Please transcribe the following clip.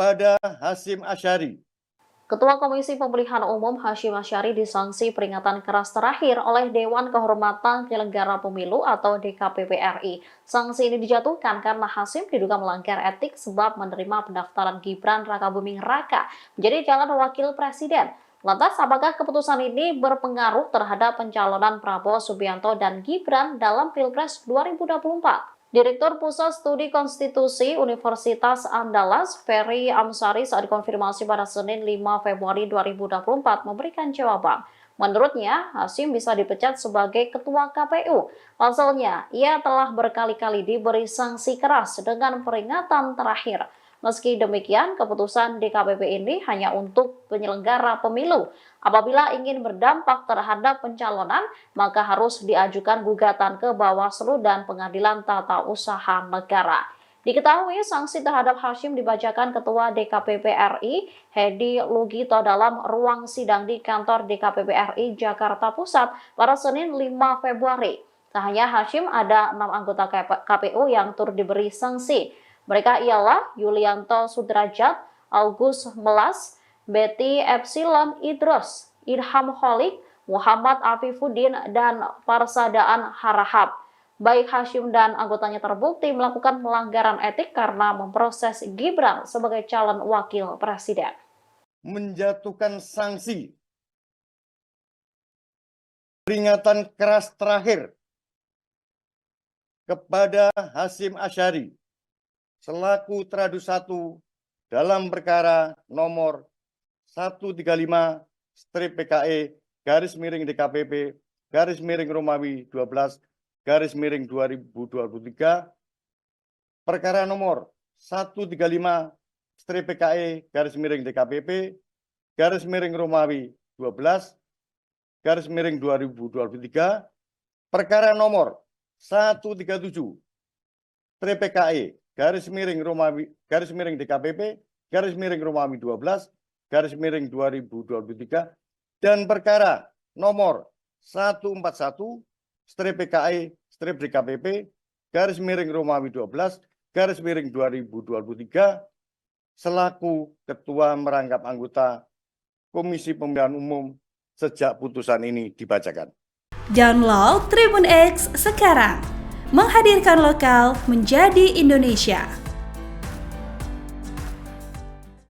kepada Hasyim Asyari. Ketua Komisi Pemilihan Umum Hasyim Asyari disanksi peringatan keras terakhir oleh Dewan Kehormatan Penyelenggara Pemilu atau DKPP RI. Sanksi ini dijatuhkan karena Hasyim diduga melanggar etik sebab menerima pendaftaran Gibran Rakabuming Raka menjadi calon wakil presiden. Lantas, apakah keputusan ini berpengaruh terhadap pencalonan Prabowo Subianto dan Gibran dalam Pilpres 2024? Direktur Pusat Studi Konstitusi Universitas Andalas, Ferry Amsari, saat dikonfirmasi pada Senin 5 Februari 2024 memberikan jawaban. Menurutnya, Hasyim bisa dipecat sebagai Ketua KPU. Pasalnya, ia telah berkali-kali diberi sanksi keras dengan peringatan terakhir. Meski demikian, keputusan DKPP ini hanya untuk penyelenggara pemilu. Apabila ingin berdampak terhadap pencalonan, maka harus diajukan gugatan ke Bawaslu dan Pengadilan Tata Usaha Negara. Diketahui sanksi terhadap Hasyim dibacakan Ketua DKPP RI, Hedi Lugito, dalam ruang sidang di kantor DKPP RI Jakarta Pusat pada Senin 5 Februari. Tak hanya Hasyim, ada 6 anggota KPU yang turut diberi sanksi. Mereka ialah Yulianto Sudrajat, August Melas, Betty Epsilon Idros, Irham Holik, Muhammad Afifuddin, dan Farsadaan Harahap. Baik Hasyim dan anggotanya terbukti melakukan pelanggaran etik karena memproses Gibran sebagai calon wakil presiden. Menjatuhkan sanksi peringatan keras terakhir kepada Hasyim Asyari selaku Tradu 1 dalam perkara nomor 135/PKE/DKPP/Romawi 12/2023, perkara nomor 135/PKE/DKPP/Romawi 12/2023, perkara nomor 137/PKE/DKPP/Romawi 12/2023, dan perkara nomor 141/PKE/DKPP/Romawi 12/2023 selaku Ketua merangkap anggota Komisi Pemilihan Umum sejak putusan ini dibacakan. Download Tribun X sekarang, menghadirkan lokal menjadi Indonesia.